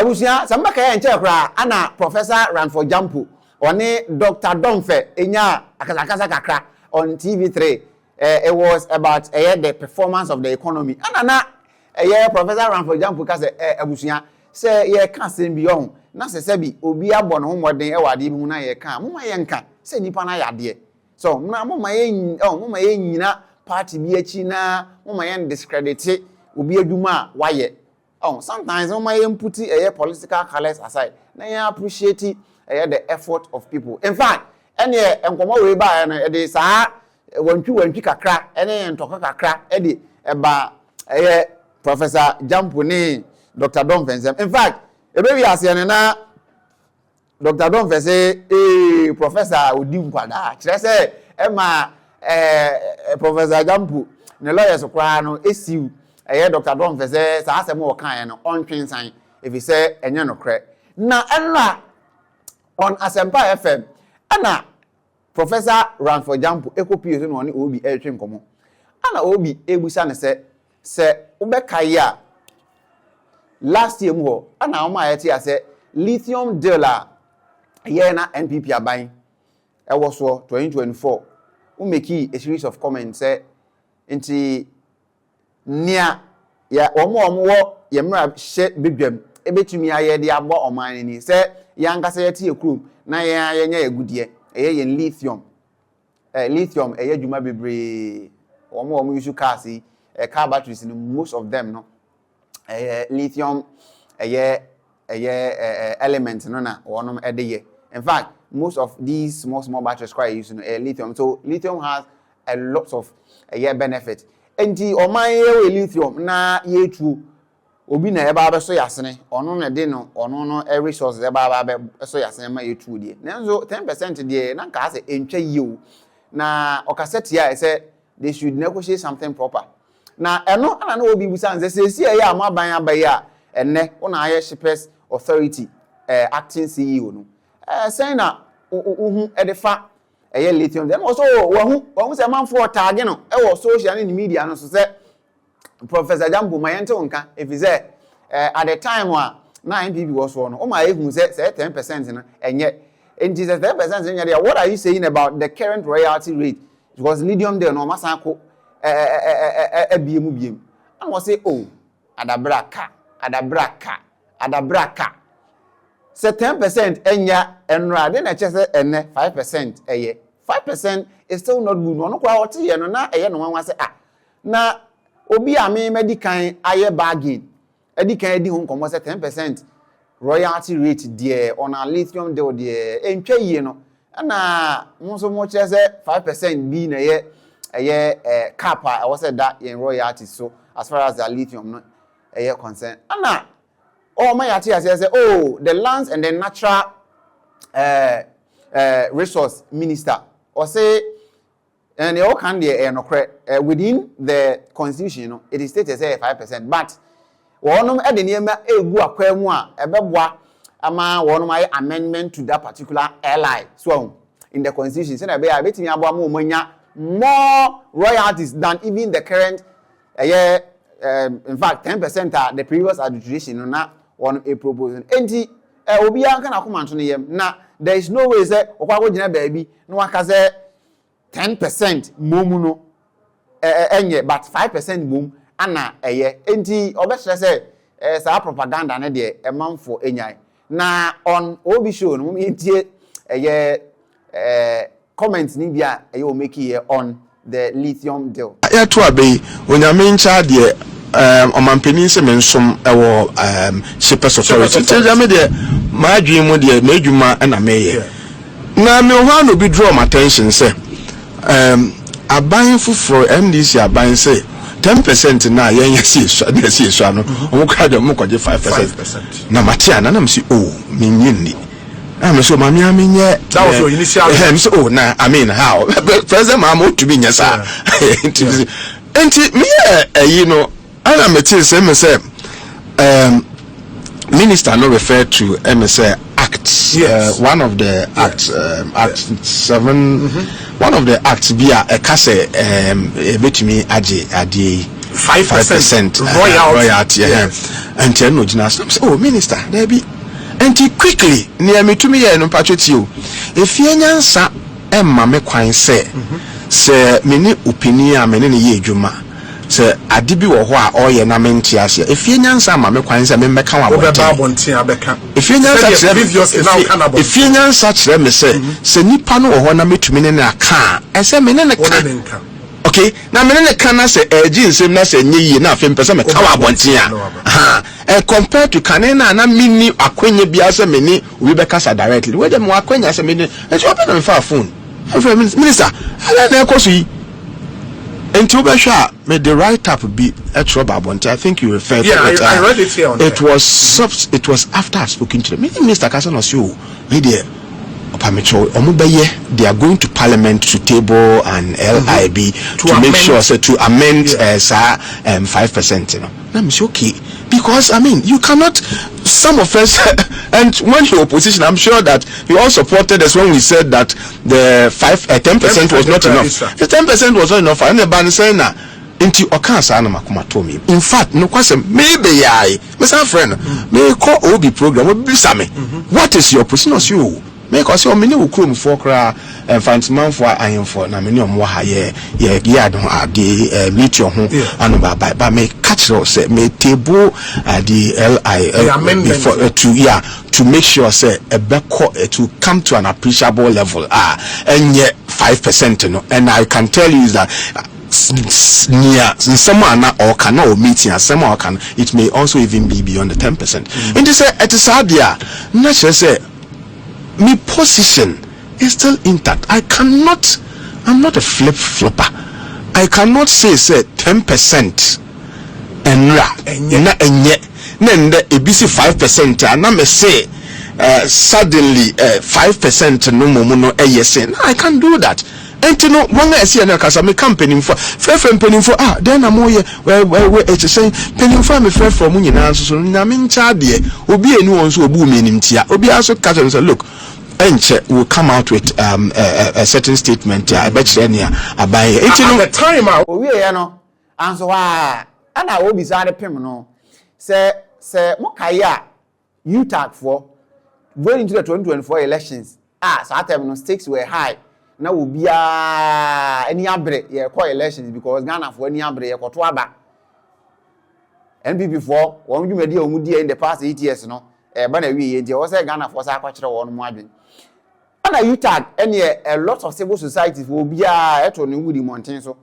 abusia samba kaya nche kra ana Professor Ranford Gyampo one Dr. Domfe enya akasakasa kakra on TV3. It was about the performance of the economy. Anana Professor Ranford Gyampo ka se abusia se ye ka sem bi on na se se bi obi abọ no homoden e wade bi hu na ye ka moma ye nka se nipa na yade so na moma ye nyina party bi achi na moma ye discredit obi adwuma waye sometimes moma ye put political colors aside na ye appreciate the effort of people. In fact ene enkomo we ba no e de saa wantwi kakra ene ntoko kakra e de eba Professor Gyampo ni Dr. Domfe. In fact, ebewi ase na Dr. Domfe say Professor odi nkwada kire say Professor Gyampo ne lawyers kwa no esiu Dr. Domfe say sa asem wo kan no ontwensan if he say enye no kre na enra on Asempa FM ana Professor Ranford Gyampo ekopie so no oni obi etwe nkomo ana obi ebusa ne se ubeka ya last year mo ana oma yeti ase lithium dealer ye na NPP aban e wo so 2024 we make a series of comments say nti nia ya omo wo ye mra hye bedwam ebetumi aye de abo oman ni se yankasa yeti ekrum na ye nya egudie ye lithium lithium dwuma bebre omo use cars car batteries most of them no lithium element no na wonom edeye. In fact most of these small batteries quite using lithium, so lithium has a lot of benefit. Enti oman ye lithium na ye true obi na eba be so yasene ono na de no ono no resources eba be so yasene ma ye true de nanzo 10% de na nka ase entwa yiwo na okaseti ya say they should negotiate something proper. Na eno ana na obi busa nze sesi ya amaban abaya enne una aye shippers authority acting CEO no saying na uhu edefa lithium then also wahu say man for tag no e wo social and media no so say Professor Gyampo mayente wonka if he say at the time wa na NPP was no o ma ehun say 10% no enye enti 10% enye there. What are you saying about the current royalty rate? Because lithium there no masanko biem and was say oh adabraka say 10% enya enra then I just say enne 5% eye 5% is still not good no kwa wote ye no na eye no wan say na obi ame medican aye bargain edikan edi ho komo say 10% royalty rate there on a lithium deal there entwa yie no na mo so mo che say 5% bi na ye cap I was said that in royalty. So as far as the lithium no concerned ana my yati as say oh the lands and the natural resource minister or say and they all can the within the constitution, you know, it is stated say 5%, but one of the name egu akwemu a ebeboa ama one my amendment to that particular ally so in the constitution say na be abetimi aboa mo manya more royalties than even the current in fact 10% the previous administration na one a proposal enti obi an kana komanto no yem na there is no way say okwago gina baabi no waka say 10% momu no enye but 5% mom ana enti obesere say sa propaganda na de emanfo enyai na on obi show no entie comments ni bia o make here on the lithium deal ya to abai onyame ncha de omampeni se mensom ewo shippers authority tell de ma adwin mu de ma adwuma na meye na me ho no bi draw my attention say aban fufuro MDC aban say 10% na yenya si so no o ka de mo kwaje 5% na matia na nam si oh menyini I'm so mammy, I mean, yeah, that was your initial. Oh, nah, I mean, how? President Mahama to be yes, sir. And me, you know, I am a say, minister no refer to MSA Acts. Yes. One of the acts, Act 7, one of the acts via a case, bet me, Adi, 5% royalty. And tell no Jina, oh, minister, there be. And quickly, near me to me, and patriot you. If you answer, Emma me quine say, many opinion, many ye juma. Sir, Adibi or what or ye namenti as if you answer, Mamma quine say, me come out. If you answer such them, say, Nipano or one me to me in a car, I say, me in a car. Okay, now me can say jeans same na say nyi na afem pese me kawa bontia compared to kanena na mini akwenye bia say me ni we be kasa directly we dem akwenya say me ni e so open me phone minister ala na ekoso yi enti we be sure me the write up be extra bontia. I think you referred to it. I read it here on it was after I spoken to the minister Kasan was you me there. They are going to Parliament to table an LIB to make sure to amend 5%. You know, I'm okay because I mean you cannot. Some of us, and when you opposition, I'm sure that you all supported us when we said that the 10% was not enough. The 10% was not enough. And the ban saying na into Okansa na makuma to me. In fact, no question. Maybe Mr. Friend, may call OB program. What is your position as you? Make us your many ukrum for cra and find man for iron for na many ha ye don't have the lithium and by may catch us may table the LI before to make sure say a back to come to an appreciable level and yet 5% no, and I can tell you that near someone or cannot meeting as someone can it may also even be beyond the 10%. And they say it is hard not just say my position is still intact. I'm not a flip-flopper. I cannot say 10% and yet then the ABC 5% and I say suddenly 5% no more yes. I can't do that. And you know, one I see an academic company for penny for then I'm more where it's saying penny for me fair from Union answer so Namin Chadie will be a new one so booming in Tia will be also cut and say look will come out with a certain statement. I bet you about the time we know and so and I will be sad no say Mokaya you tag for going into the 2024 elections so at time no stakes were high. Now will be any abre ye call elections because Ghana for any abre ye koto aba NPP for one you made omudi in the past 8 years no bana wi ye je o say Ghana for say akwa kire won mo adwen ana you tag any a lot of civil society for bia eto ne wudi mountain so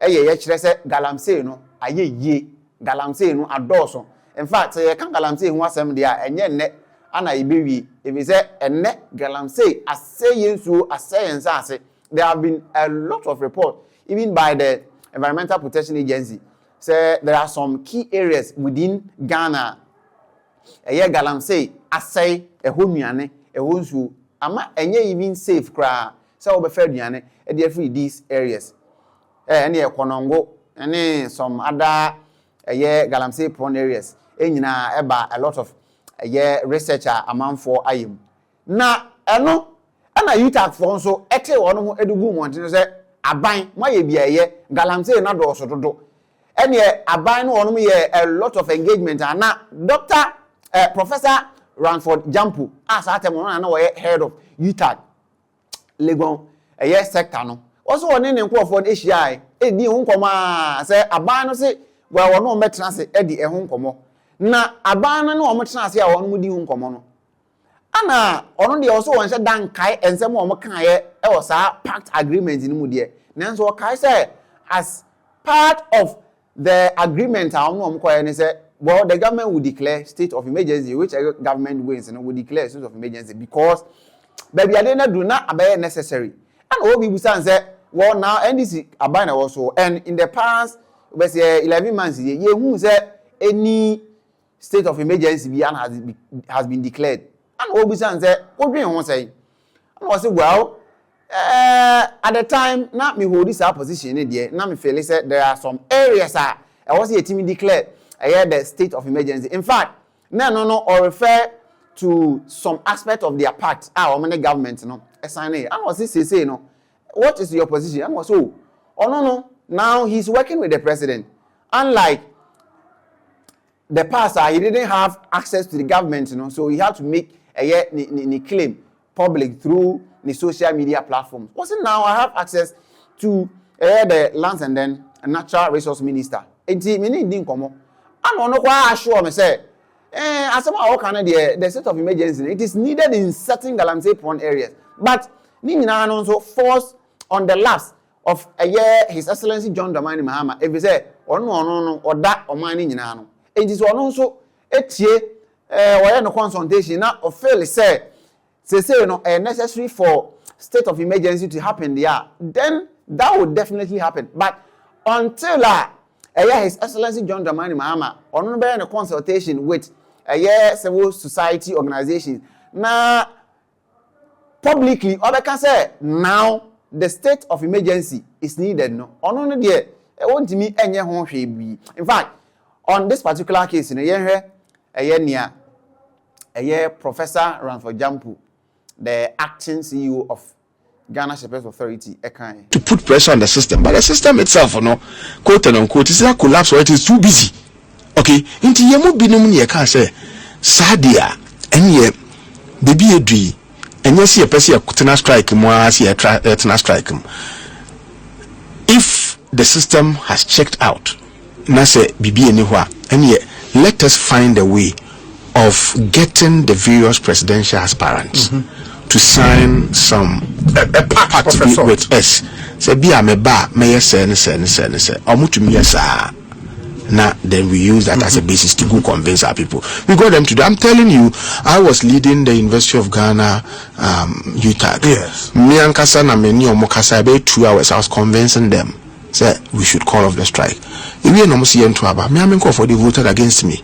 ye kire say galamsey no aye yie galamsey no adoso in fact ye kan galamsey hu asem dia enye nne ana ibewi if say enne galamsey asay yensu asay ensase. There have been a lot of reports even by the Environmental Protection Agency say there are some key areas within Ghana galamsey asay ehonuane ehonsu ama enye even safe kra say obefa duane e dey free these areas ene Konongo ene some other galamsey prone areas enyina eba a lot of researcher amanfo ayem na eno ana UTAC for so ete wono mo edugu monte say aban moye bia galamsey na do so dodo ene aban no wono mo ye a lot of engagement ana Dr. Professor Ranford Gyampo as atem no na we head of UTAC Legon sector no also woni ne nkofo de hia edi hu nkoma say aban no say we wono metena se edi ehu nkomo na aban no o metena se a wono mudi hu nkomo no ana ono de also won se dan kai ensem o mo kan ye e wo sa pact agreement ni mu de nanso o kai say as part of the agreement a ono ko ye ne say well the government will declare state of emergency which government wins and will declare state of emergency because baby adena do not abaye necessary and obi busan say well now NDC abana also and in the past we say 11 months ye hu say any state of emergency has been declared and obi busan say odwen ho say and was say well at the time na me hold this position there na me feel say there are some areas I was a team declared the state of emergency. In fact, no or refer to some aspect of their part. Many government assign it. And was this say no? What is your position? And was no. Now he's working with the president. unlike the past, he didn't have access to the government, so he had to make a claim public through the social media platforms. Also now I have access to the lands and then a natural resource minister. Enti me need nkomo. Ano no kwa assure me say asema how can the state of emergency it is needed in certain galamsey prone areas. But ni nyina no so force on the laps of His Excellency John Dramani Mahama. If you say no oda oman ni nyina no. Enti so ono so etie why no consultation na officially say necessary for state of emergency to happen there, then that would definitely happen. But until His Excellency John Dramani Mahama on a consultation with civil society organizations, now publicly, or can say now the state of emergency is needed. No, on there, it won't me any home. In fact, on this particular case, Professor Ranford Gyampo, the acting CEO of Ghana Cherished Authority, to put pressure on the system, but the system itself, quote and unquote, is not collapse or it is too busy. Okay, into Yamu Binum, you can say, Sadia, and ye, baby a dree, and yes, you perceive a strike, more see a strike. If the system has checked out, Nase Bibi anywhere, and yet let us find a way of getting the various presidential aspirants to sign some a pact with us. Say be a meba may say now then we use that as a basis to go convince our people. We got them to do. I'm telling you, I was leading the University of Ghana UTAG. Yes. Me and Kasa na meni omokasa about 2 hours. I was convincing them. Say we should call off the strike. If we no see into aba, me am for they voted against me.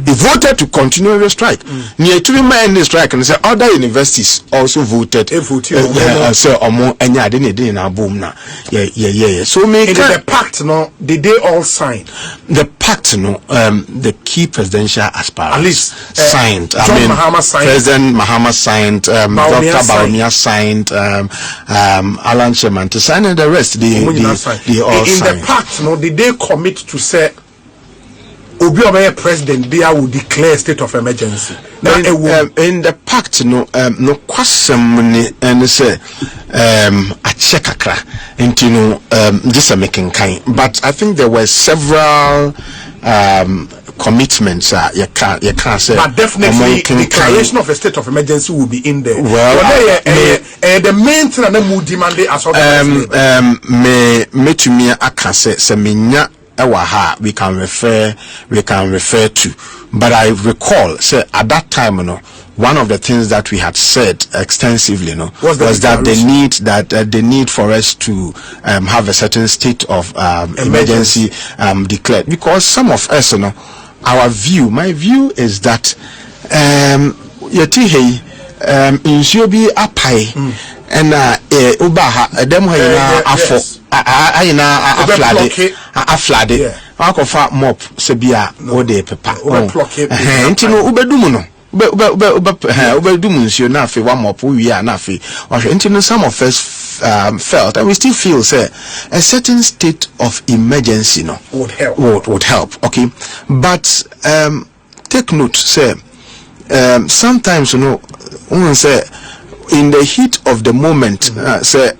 He voted to continue the strike. Near to end the strike, and say other universities also voted. So I didn't boom now. Yeah. So make the pact. No, did they all sign the pact? No, the key presidential aspirants at least signed. Mahama signed. President Mahama signed. Dr. Baumia signed. Alan Sherman to sign, and the rest they all signed. In the pact, no, did they commit to say Obi president there will declare state of emergency? In the pact, no question and say a checkakra into this a making kind. But I think there were several commitments. You can't say. But definitely, declaration of a state of emergency will be in there. Well, the main thing that we demand as me to me I can say seminya. We can refer to, but I recall say at that time, one of the things that we had said extensively, was that the need for us to have a certain state of emergency declared, because some of us, my view is that in Shobi apai and ubaha them afo a flooded. I can fat mop sebia or de pepper. Intino ubedumuno. Ubedumuncio nafi one mop we are nafi. Or intino some of us felt and we still feel say a certain state of emergency would help. Okay. But take note, say sometimes one say in the heat of the moment, say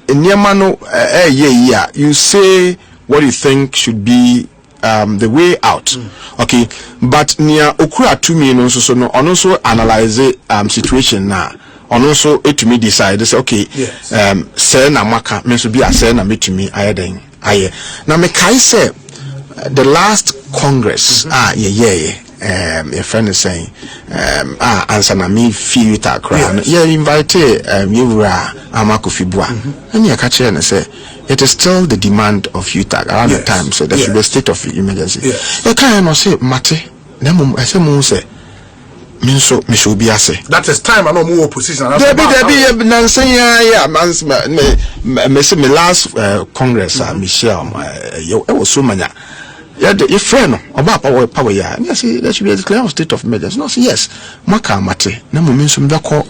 you say what you think should be the way out. Okay, but near okura to me also analyze situation now. Also to me decide say okay, say na maka me so be a say na me to me aye. Now me kai say the last Congress your friend is saying answer na me feel it across. Invite you Amakufibua and you catch and say it is still the demand of UTAG around the time, so there should be a state of emergency. You can't say mate I say Minso me should be say that is time I no more opposition. Me last Congress Michelle it was so many. Your friend about power yes there should be a declared state of emergency. No, yes maka mate na mo minso me call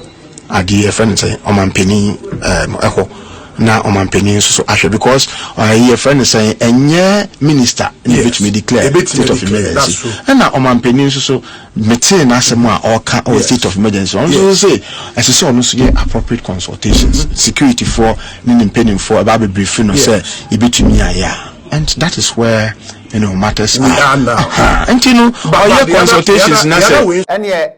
adi friend say o man penny echo na omampeni so ahwe because your friend is saying enye minister which me declare state of emergency and na omampeni so meeting na asem a oka or state of emergency on so say as so no so get appropriate consultations security for nimpeni for about be briefing no say e betumi aya, and that is where matters are now. And our consultations na say and yeah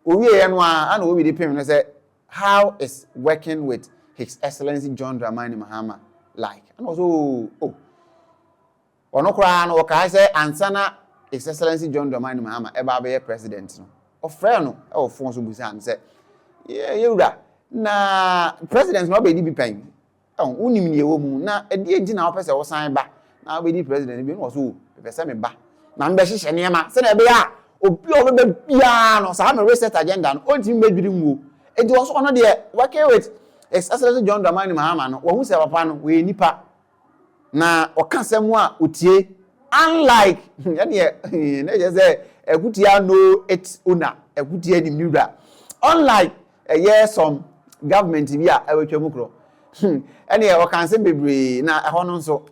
we and we be the say how is working with His Excellency John Dramani Mahama like, and also Onokra no ka say ansana His Excellency John Dramani Mahama eba be president no of friend no e ofon so busa say yewura na president no be di bi pen unim ne ewo mu na e di egi na wo pese wo san ba na we di president bi no so pese me ba na mbe hihye ne ma se na be ya obi o be bia no sa me reset agenda no onti mbedwiri mu e di also ono de working with His Excellency John Dramani Mahama no wo hu se papa no we nipa na okasem a otie unlike yani na je say ekutia no it una ekutia ni miura unlike some government bi a ewetwa mukro ani e okansem bebre na eho no nso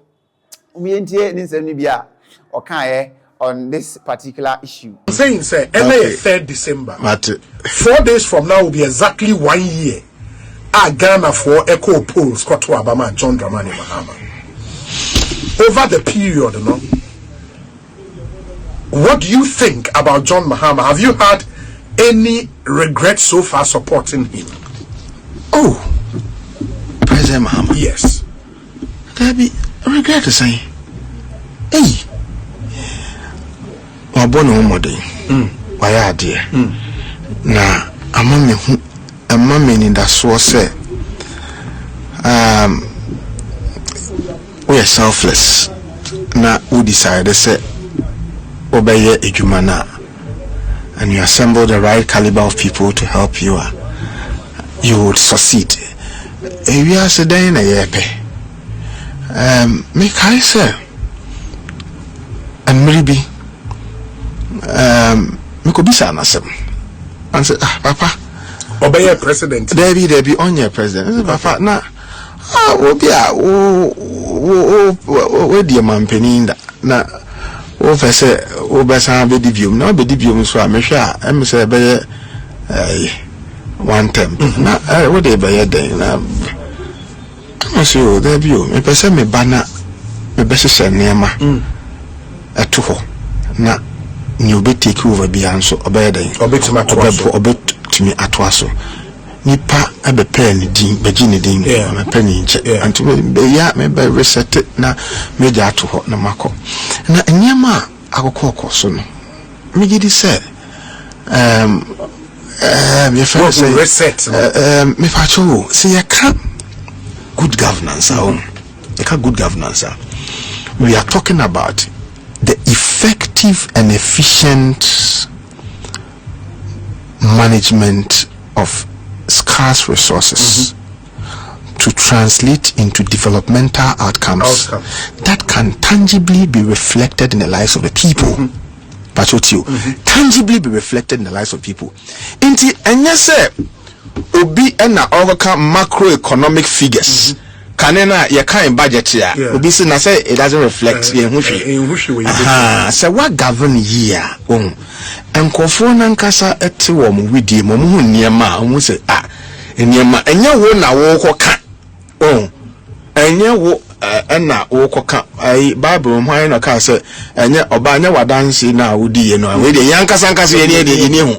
umientie ni nsem ni bia okan on this particular issue. I'm saying say okay. 3rd December 4 days from now will be exactly 1 year Ghana for echo polls got to Obama John Dramani Mahama. Over the period, what do you think about John Mahama? Have you had any regret so far supporting him? Oh, President Mahama. Yes. There be regret to say, hey, Wabono Modi, why are dear? Na amame in that source say, we are selfless. Na we decided say obey ejumana, and you assemble the right caliber of people to help you. You would succeed. We are saying a yepe. Make I say, and maybe me could be sanasem and say, Papa. Obey president. There be on your president. Papa na we di man peninda na o fese o besa be divium na be divium so amehwa am say be one time na we dey be den na am say o there be o me pese me bana me be hye nema eto ho na ni obi take over bia nso obey den obetima to me atwaso nipa abepe ni din beji ni din me pani nche anti me ya me be reset na me ja to ho na mako na nyema akokoko so no me gidi say me fa say reset me fa cho say ya ka good governance good governance we are talking about the effective and efficient management of scarce resources to translate into developmental outcomes that can tangibly be reflected in the lives of the people. Tangibly be reflected in the lives of people. Inti enyese obi ena oka macroeconomic figures. Kanena ye kind budget ya obi say na say it doesn't reflect ye hwehwe say what govern here enkofo na nkasa ete wo mo widie mo hu niema o say niema enye wo na wo koka enye wo na wo koka bible ho na ka say enye oba anya wadanse na wodi ye no we de yankasa nkasa ye de ni hu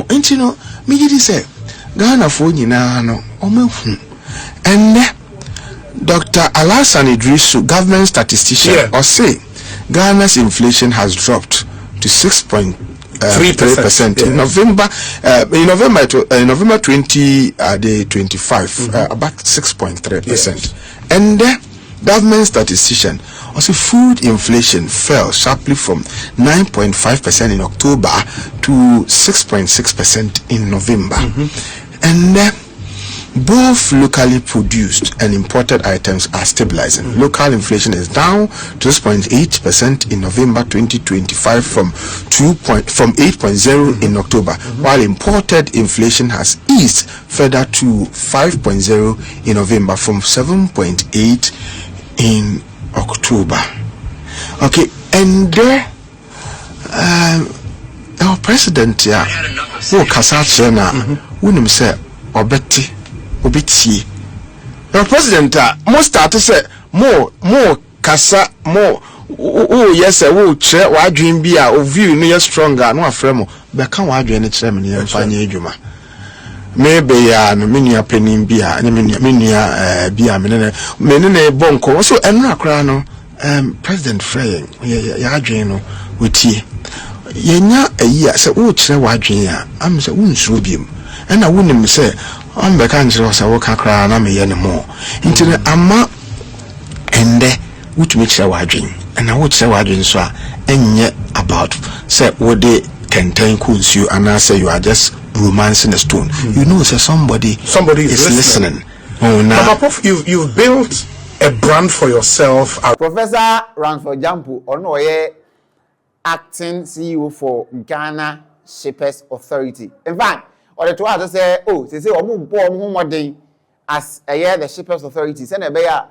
enti no me gidi say Ghana fo nyina no o mahu enne Dr. Alassane Idrisu, government statistician, or say Ghana's inflation has dropped to 6.3% in November. In November 2025, about 6.3%. And the government statistician also food inflation fell sharply from 9.5% in October to 6.6% in November. And both locally produced and imported items are stabilizing. Local inflation is down to 6.8% in November 2025 from 8.0 in October, while imported inflation has eased further to 5.0 in November from 7.8 in October. Okay, and there our president who Kasachi na unim say obeti our president most start to say more kasa more yes wo che wa adwen bi a view no yes stronger no afremo be kan wa adwen ne kire me ne mfanye adwuma maybe ya no menua penin bi a ne menua bi a me ne bonko so enu akra no president Frey ya adwen no wetie yenya ayi a se wo kire wa adwen a am se unsuro biem na wonim se on be kan kire so wo kakra na me ye ne mo intine ama ende wutumi kire wa adwen na wo kire wa adwen so a enye about say wo de kenten kunsu and say you are just romancing a stone. You know, so somebody is listening. Oh, now Prof, you've built a brand for yourself. Professor runs for Gyampo or no acting CEO for Ghana Shippers Authority. In fact, or the two others say, oh, they say more as a year the Shippers Authority send a bear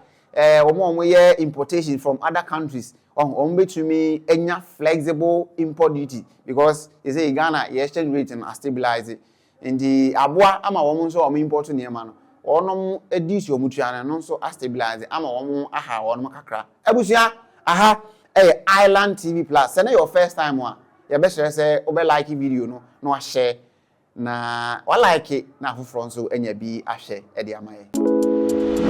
more importation from other countries on between any flexible import duty because they say Ghana exchange rate and stabilize it. In the abwa ama woman so import near man or no edis your mutuana non so stabilize it ama woman aha or makakra. Ebusia aha Island TV Plus. Send your first time one. Your best say obe like video no share na wa like it na front so enya bi a share e dey amaye.